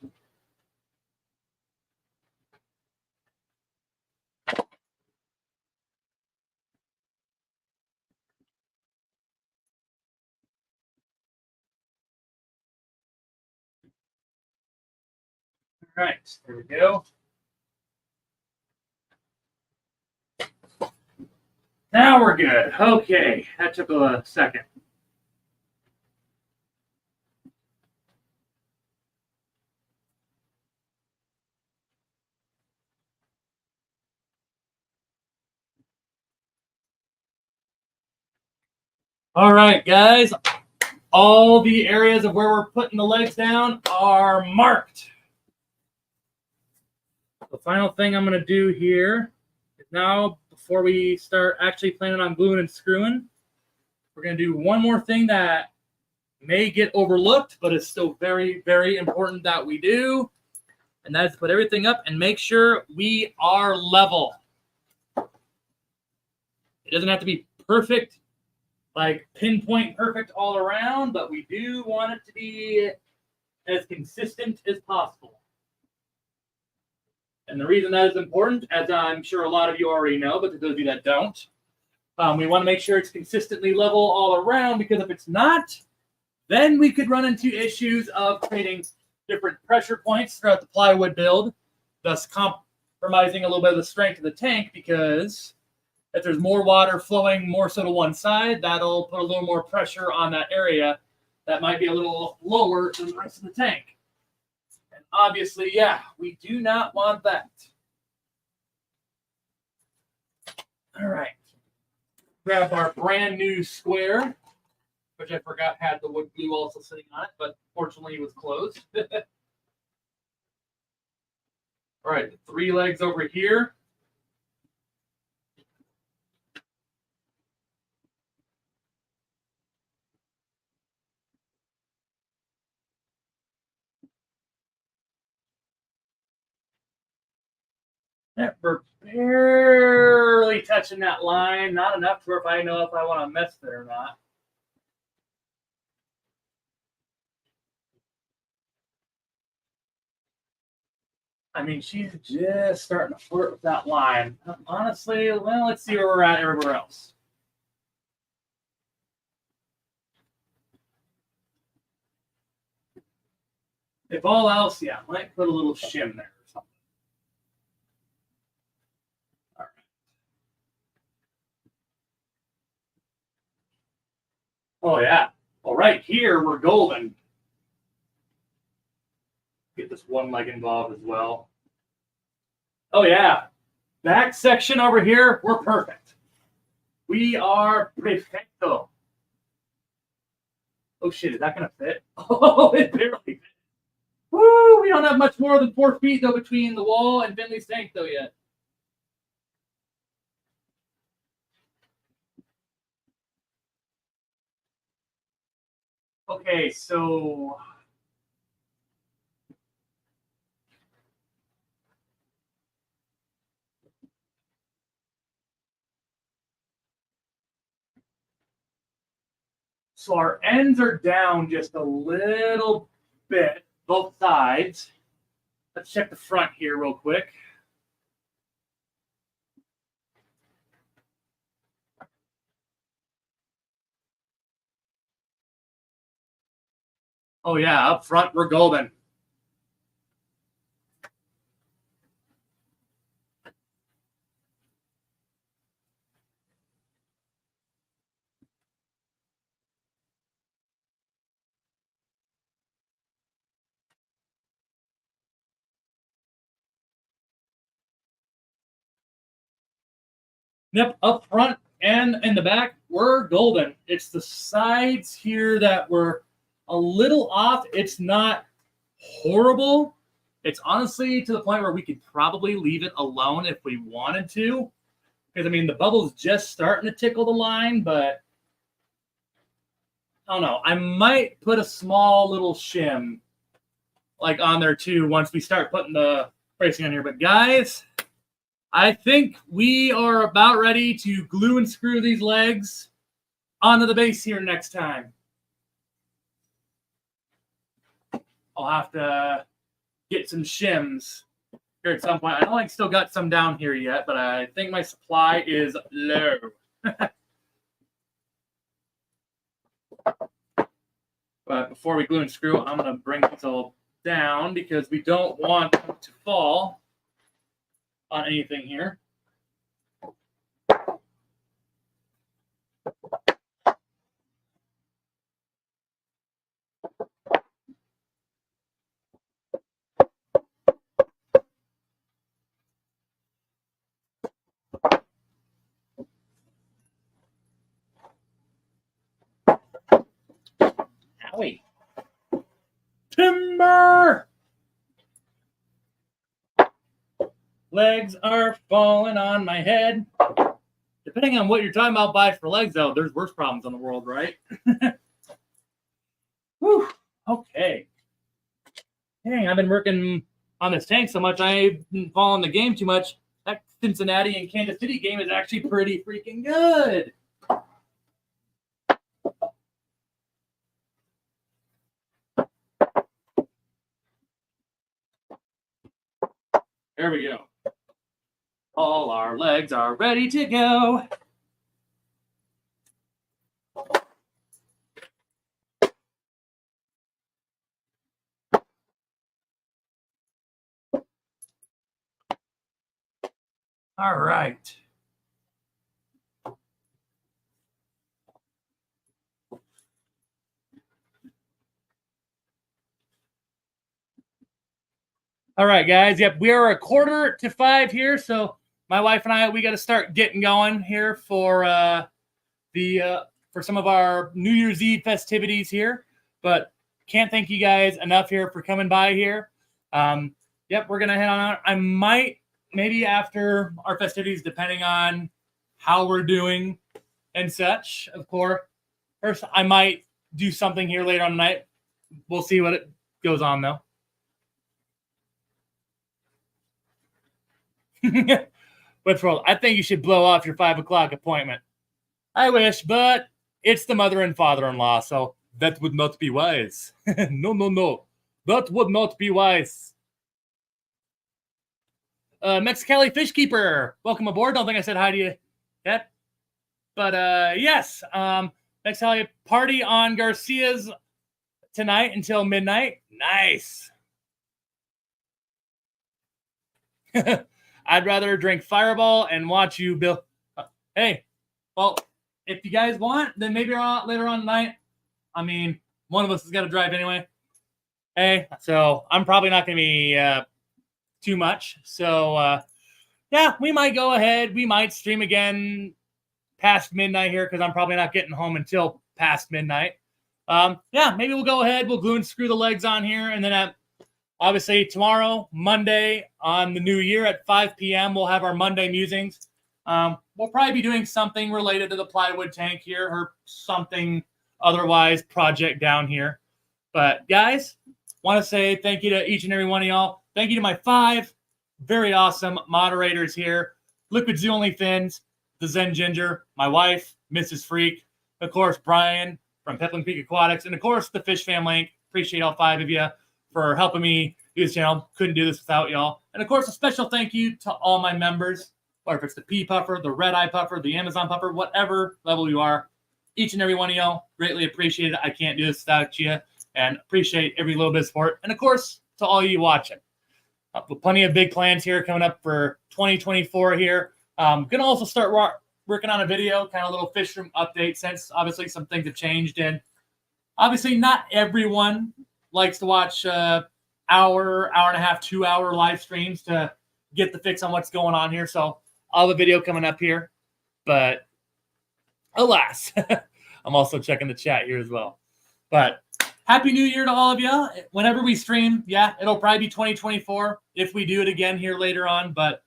All right, there we go. Now we're good. Okay, that took a second. All right, guys. All the areas of where we're putting the legs down are marked. The final thing I'm going to do here is now, before we start actually planning on gluing and screwing, we're going to do one more thing that may get overlooked, but it's still very, very important that we do. And that is to put everything up and make sure we are level. It doesn't have to be perfect, like pinpoint perfect all around, but we do want it to be as consistent as possible. And the reason that is important, as I'm sure a lot of you already know, but to those of you that don't, we want to make sure it's consistently level all around, because if it's not, then we could run into issues of creating different pressure points throughout the plywood build, thus compromising a little bit of the strength of the tank, because if there's more water flowing more so to one side, that'll put a little more pressure on that area that might be a little lower than the rest of the tank. And obviously, yeah, we do not want that. All right. grab our brand new square, which I forgot had the wood glue also sitting on it, but fortunately it was closed. All right, 3 legs over here. Yep, we're barely touching that line. Not enough to where if I know if I want to mess it or not. I mean, she's just starting to flirt with that line. Honestly, well, let's see where we're at everywhere else. If all else, yeah, might put a little shim there or something. All right. Oh, yeah. Well, right here, we're golden. Get this one leg involved as well. Oh, yeah. Back section over here, we're perfect. We are perfecto. Oh, shit, is that going to fit? Oh, it barely fits. Woo! We don't have much more than 4 feet, though, between the wall and Finley's tank, though, yet. Okay, so our ends are down just a little bit, both sides. Let's check the front here real quick. Oh, yeah, up front, we're golden. Yep, up front and in the back, we're golden. It's the sides here that were a little off. It's not horrible. It's honestly to the point where we could probably leave it alone if we wanted to. Because, I mean, the bubble's just starting to tickle the line, but I don't know. I might put a small little shim like on there too once we start putting the bracing on here. But guys, I think we are about ready to glue and screw these legs onto the base here next time. I'll have to get some shims here at some point. I know I still got some down here yet, but I think my supply is low. But before we glue and screw, I'm going to bring this all down because we don't want them to fall on anything here. Owie. Timber! Legs are falling on my head. Depending on what you're talking about by for legs, though, there's worse problems in the world, right? Whew. Okay. Dang, I've been working on this tank so much, I've been following the game too much. That Cincinnati and Kansas City game is actually pretty freaking good. There we go. All our legs are ready to go. All right. All right, guys. Yep, we are 4:45 here, so my wife and I, we got to start getting going here for for some of our New Year's Eve festivities here. But can't thank you guys enough here for coming by here. Yep, we're gonna head on out. I might maybe after our festivities, depending on how we're doing and such. Of course, first I might do something here later on tonight. We'll see what it goes on though. Westworld, I think you should blow off your 5 o'clock appointment. I wish, but it's the mother and father-in-law, so that would not be wise. No. That would not be wise. Mexicali Fishkeeper, welcome aboard. Don't think I said hi to you yet. But yes, Mexicali party on Garcia's tonight until midnight. Nice. I'd rather drink Fireball and watch you, Bill. Hey, well, if you guys want, then maybe later on tonight. I mean, one of us has got to drive anyway. Hey, so I'm probably not going to be too much. So, yeah, we might go ahead. We might stream again past midnight here because I'm probably not getting home until past midnight. Yeah, maybe we'll go ahead. We'll glue and screw the legs on here. And then obviously tomorrow, Monday, on the new year at 5 p.m., we'll have our Monday musings. We'll probably be doing something related to the plywood tank here or something otherwise project down here. But guys, want to say thank you to each and every one of y'all. Thank you to my 5 very awesome moderators here. Liquid Zoo Only Fins, the Zen Ginger, my wife, Mrs. Freak, of course, Brian from Peplin Peak Aquatics, and of course, the Fish Fam Link. Appreciate all 5 of you for helping me do this channel. Couldn't do this without y'all. And of course, a special thank you to all my members, or if it's the P Puffer, the Red Eye Puffer, the Amazon Puffer, whatever level you are. Each and every one of y'all, greatly appreciate it. I can't do this without you, and appreciate every little bit of support. And of course, to all you watching. Plenty of big plans here coming up for 2024 here. Gonna also start working on a video, kind of a little fish room update, since obviously some things have changed. And obviously not everyone likes to watch hour and a half, 2 hour live streams to get the fix on what's going on here. So I'll have a video coming up here, but alas, I'm also checking the chat here as well. But Happy New Year to all of you. Whenever we stream, yeah, it'll probably be 2024 if we do it again here later on. But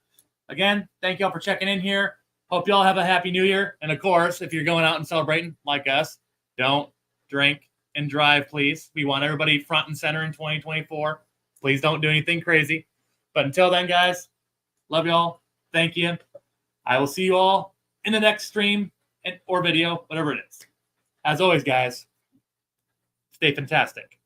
again, thank y'all for checking in here. Hope y'all have a Happy New Year. And of course, if you're going out and celebrating like us, don't drink and drive, please. We want everybody front and center in 2024. Please don't do anything crazy. But until then, guys, love y'all. Thank you. I will see you all in the next stream or video, whatever it is. As always, guys, stay fantastic.